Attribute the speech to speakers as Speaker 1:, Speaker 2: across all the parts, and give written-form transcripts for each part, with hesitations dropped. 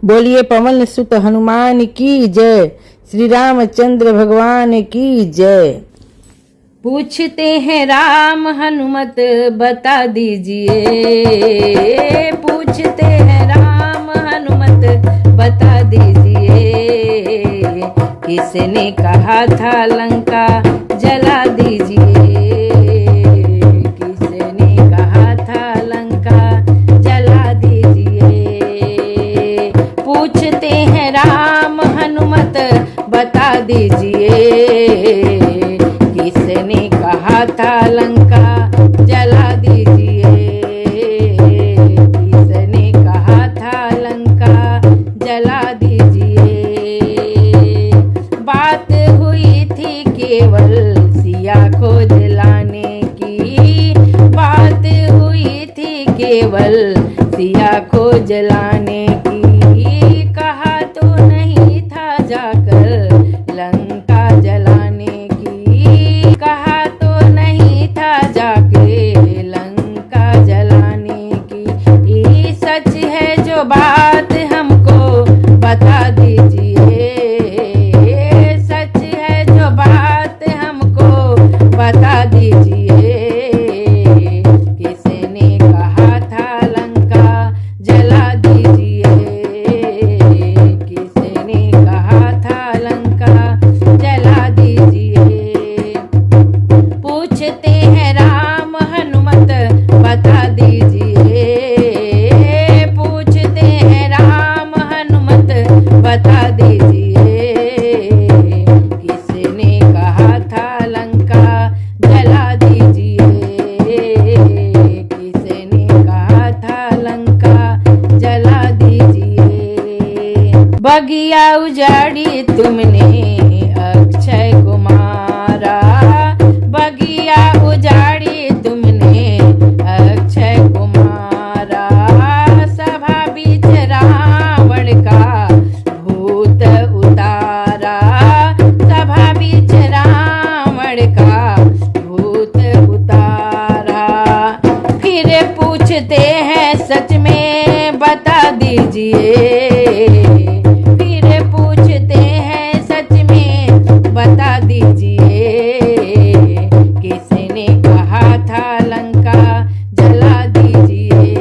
Speaker 1: बोलिए पवन सुत हनुमान की जय। श्री रामचंद्र भगवान की जय।
Speaker 2: पूछते हैं राम हनुमत बता दीजिए, पूछते हैं राम हनुमत बता दीजिए। किसने कहा था लंका जला दीजिए, किसने कहा था लंका जला दीजिए। पूछते हैं राम हनुमत बता दीजिए, किसने कहा था लंका जला दीजिए, किसने कहा था लंका जला दीजिए। बात हुई थी केवल सिया को जलाने की, बात हुई थी केवल सिया को जलाने की। कहा तो नहीं था जाकर लंका जलाने की, कहा तो नहीं था जाके लंका जलाने की। ये सच है जो बात हमको बता दीजिए, सच है जो बात हमको बता दीजिए। किसने कहा था लंका जला दीजिए, किसने कहा था लंका जला दीजिए। पूछते हैं राम हनुमत बता दीजिए, पूछते हैं राम हनुमत बता दीजिए। किसने कहा था लंका जला दीजिए, किसने कहा था लंका जला दीजिए। बगिया उजाड़ी तुमने अक्षय कुमारा, बगिया उजाड़ी तुमने अक्षय कुमारा। सभा बीच रावण का भूत उतारा, सभा बीच रावण का भूत उतारा। फिर पूछते हैं सच में बता दीजिए, फिर पूछते हैं सच में बता दीजिए। किसने कहा था लंका जला दीजिए,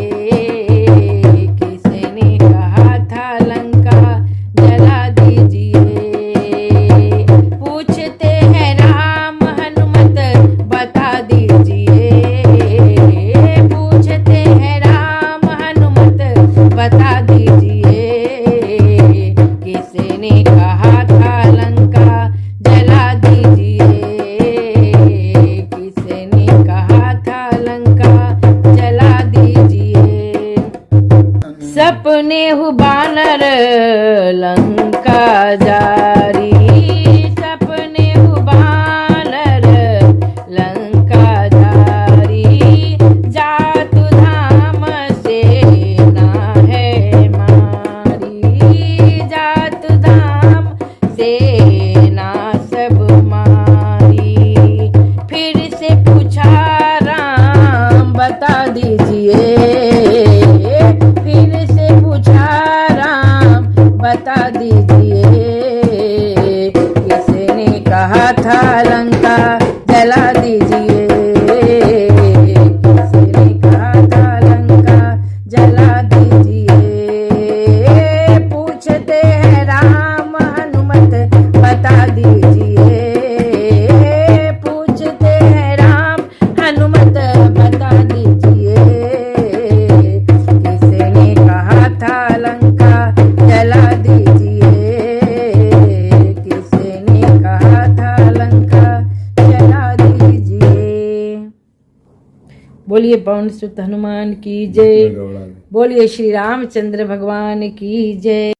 Speaker 2: किसने कहा था लंका जला दीजिए। पूछते हैं राम हनुमत बता दीजिए, पूछते हैं राम हनुमत बता दीजिए। किसने कहा था लंका जला दीजिए, किसने कहा था लंका जला दीजिए। सपने हु बानर लंका जारी, सपने हु बानर लंका जारी। जातु धाम से ना है मारी, जातु धाम से ना सब मारी। फिर से पूछा राम बता दीजिए, फिर से पूछा राम बता दीजिए। किसने कहा था लंका जला दीजिए, किसने कहा था लंका जला दीजिए। पूछते हैं राम हनुमत बता दीजिए, पूछते हैं राम हनुमत बता दीजिए। किसने कहा था लंका जला दीजिए, किसने कहा था लंका जला दीजिए। बोलिए पवन सुत हनुमान की जय। बोलिए श्री रामचंद्र भगवान की जय।